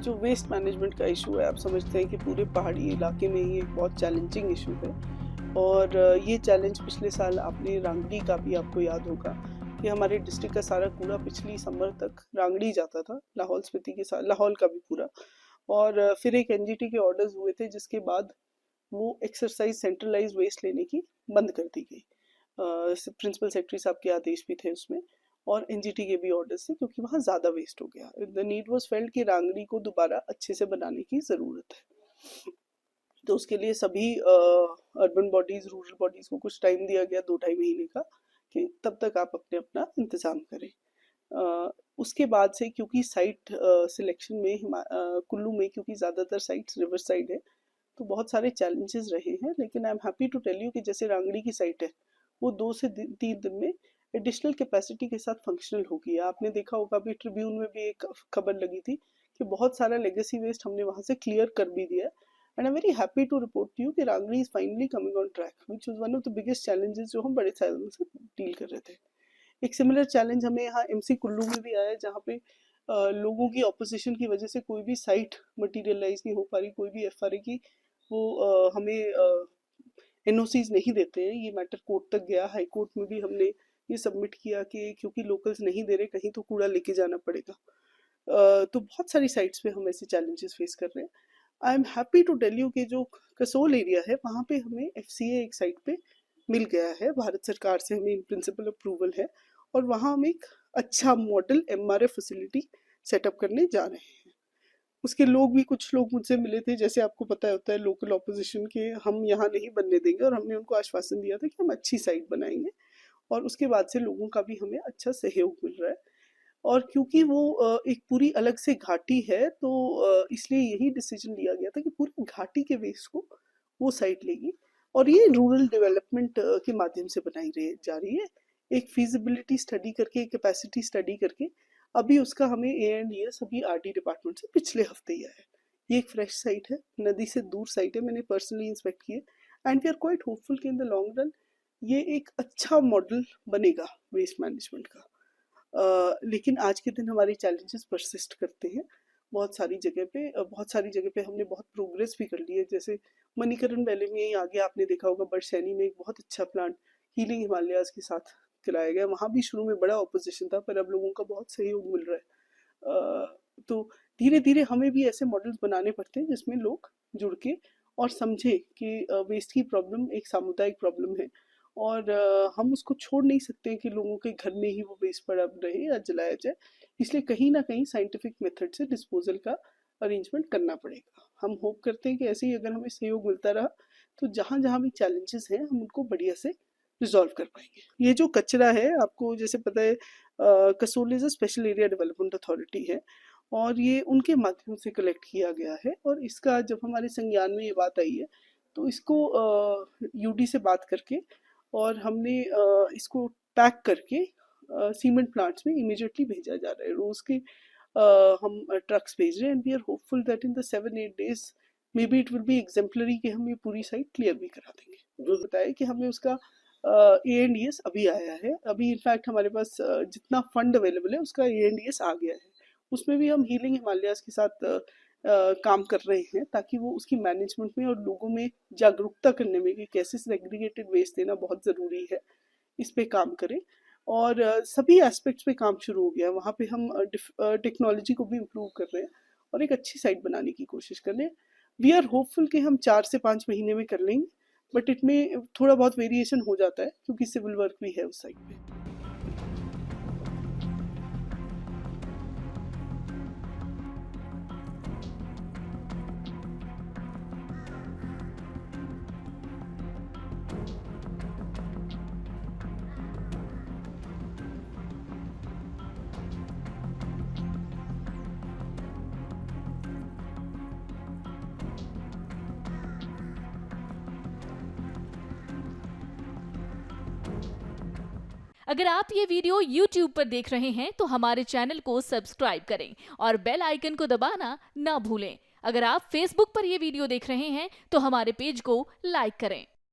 जो waste management का issue है, आप समझते हैं कि पूरे पहाड़ी इलाके में ही एक बहुत चैलेंजिंग इशू है। और ये चैलेंज पिछले साल आपने रांगड़ी का भी आपको याद होगा कि हमारे डिस्ट्रिक्ट का सारा कूड़ा पिछली समर तक रांगड़ी जाता था, लाहौल स्पीति के साथ, लाहौल का भी पूरा। और फिर एक एनजीटी के ऑर्डर्स हुए थे जिसके बाद वो एक्सरसाइज सेंट्रलाइज वेस्ट लेने की बंद कर दी गई। प्रिंसिपल सेक्रेटरी साहब के आदेश भी थे उसमें, और एनजीटी के भी ऑर्डर्स थे, क्योंकि वहाँ ज़्यादा वेस्ट हो गया। द नीड वाज फेल्ट कि रांगड़ी को दोबारा अच्छे से बनाने की ज़रूरत है। तो उसके लिए सभी अर्बन बॉडीज़, रूरल बॉडीज़ को कुछ टाइम दिया गया, 2-2.5 महीने का, कि तब तक आप अपने अपना इंतज़ाम करें। उसके बाद से क्योंकि साइट सिलेक्शन में कुल्लू में क्योंकि ज़्यादातर साइट्स रिवर साइड है, तो बहुत सारे चैलेंजेस रहे हैं। लेकिन I am happy to tell you कि जैसे रांगड़ी की साइट है, वो 2 से 3 दिन में एडिशनल कैपेसिटी के साथ फंक्शनल होगी। आपने देखा होगा, अभी ट्रिब्यून में भी एक खबर लगी थी कि बहुत सारा लेगेसी वेस्ट हमने वहाँ से क्लियर कर भी दिया। And I am very happy to report to you कि रांगड़ी is finally coming on track, which was one of the biggest challenges जो हम बड़े सालों से डील कर रहे थे। एक सिमिलर चैलेंज हमें यहाँ एमसी कुल्लू में भी आया है, जहाँ पे लोगों की ऑपोजिशन की वजह से कोई भी साइट मटीरियलाइज नहीं हो पा रही, कोई भी एफआरए की वो हमें एनओसीज नहीं देते हैं। ये मैटर कोर्ट तक गया, हाई कोर्ट में भी हमने ये सबमिट किया कि क्योंकि लोकल्स नहीं दे रहे, कहीं तो कूड़ा लेके जाना पड़ेगा। तो बहुत सारी साइट्स पे हम ऐसे चैलेंजेस फेस कर रहे हैं। I am happy to tell you कि जो कसोल एरिया है, वहाँ पे हमें एफसीए एक साइट पे मिल गया है, भारत सरकार से हमें इन प्रिंसिपल अप्रूवल है, और वहाँ हम एक अच्छा मॉडल एमआरएफ फैसिलिटी सेटअप करने जा रहे हैं। उसके लोग भी, कुछ लोग मुझसे मिले थे, जैसे आपको पता होता है लोकल ऑपोजिशन के, हम यहाँ नहीं बनने देंगे, और हमने उनको आश्वासन दिया था कि हम अच्छी साइट बनाएंगे, और उसके बाद से लोगों का भी हमें अच्छा सहयोग मिल रहा है। और क्योंकि वो एक पूरी अलग से घाटी है, तो इसलिए यही डिसीजन लिया गया था कि पूरी घाटी के वेस्ट को वो साइट लेगी, और ये रूरल डेवलपमेंट के माध्यम से बनाई जा रही है। एक फीजिबिलिटी स्टडी करके, एक कैपेसिटी स्टडी करके, अभी उसका हमें ANDS अभी RD डिपार्टमेंट से पिछले हफ्ते ही आया है। ये एक फ्रेश साइट है, नदी से दूर साइट है, मैंने पर्सनली इंस्पेक्ट की है, and we are quite hopeful कि इन द लॉन्ग रन ये एक अच्छा मॉडल बनेगा वेस्ट मैनेजमेंट का। लेकिन आज के दिन हमारे चैलेंजेस परसिस्ट करते हैं बहुत सारी जगह पे। बहुत सारी जगह पे हमने बहुत प्रोग्रेस भी कर ली है, जैसे मणिकरण वैली में ही आगे आपने देखा होगा, बड़सैनी में एक बहुत अच्छा प्लांट हीलिंग हिमालयाज के साथ कराया गया। वहाँ भी शुरू में बड़ा ऑपोजिशन था, पर अब लोगों का बहुत सहयोग मिल रहा है। तो धीरे धीरे हमें भी ऐसे मॉडल्स बनाने पड़ते हैं जिसमें लोग जुड़ के और समझे कि वेस्ट की प्रॉब्लम एक सामुदायिक प्रॉब्लम है, और हम उसको छोड़ नहीं सकते कि लोगों के घर में ही वो वेस्ट पड़ा रहे या जलाया जाए। इसलिए कहीं ना कहीं साइंटिफिक मेथड से डिस्पोजल का अरेंजमेंट करना पड़ेगा। हम होप करते हैं कि ऐसे ही अगर हमें सहयोग मिलता रहा, तो जहाँ जहाँ भी चैलेंजेस हैं हम उनको बढ़िया से रिजॉल्व कर पाएंगे। ये जो कचरा है, आपको जैसे पता है, Kasol is a special area development authority है, और ये उनके माध्यम से कलेक्ट किया गया है। और इसका जब हमारे संज्ञान में ये बात आई है, तो इसको यूडी से बात करके, और हमने इसको पैक करके सीमेंट प्लांट्स में इमीडिएटली भेजा जा रहा है। रोज के हम ट्रक्स भेज रहे हैं, and we are hopeful that in the 7-8 days maybe it will be exemplary कि हम ये पूरी साइट क्लियर भी करा देंगे। जो बताया कि हमें उसका ANDS अभी आया है, अभी इनफैक्ट हमारे पास जितना फंड अवेलेबल है उसका ANDS आ गया है। उसमें भी हम हीलिंग हिमालयाज के साथ काम कर रहे हैं, ताकि वो उसकी मैनेजमेंट में और लोगों में जागरूकता करने में कि कैसे सेग्रीगेटेड वेस्ट देना बहुत ज़रूरी है, इस पे काम करें। और सभी एस्पेक्ट्स पे काम शुरू हो गया है। वहाँ पे हम टेक्नोलॉजी को भी इम्प्रूव कर रहे हैं और एक अच्छी साइट बनाने की कोशिश कर रहे हैं। वी आर होपफुल कि हम 4 से 5 महीने में कर लेंगे, बट इसमें थोड़ा बहुत वेरिएशन हो जाता है क्योंकि सिविल वर्क भी है उस साइट पे। अगर आप ये वीडियो YouTube पर देख रहे हैं तो हमारे चैनल को सब्सक्राइब करें और बेल आइकन को दबाना ना भूलें। अगर आप Facebook पर ये वीडियो देख रहे हैं तो हमारे पेज को लाइक करें।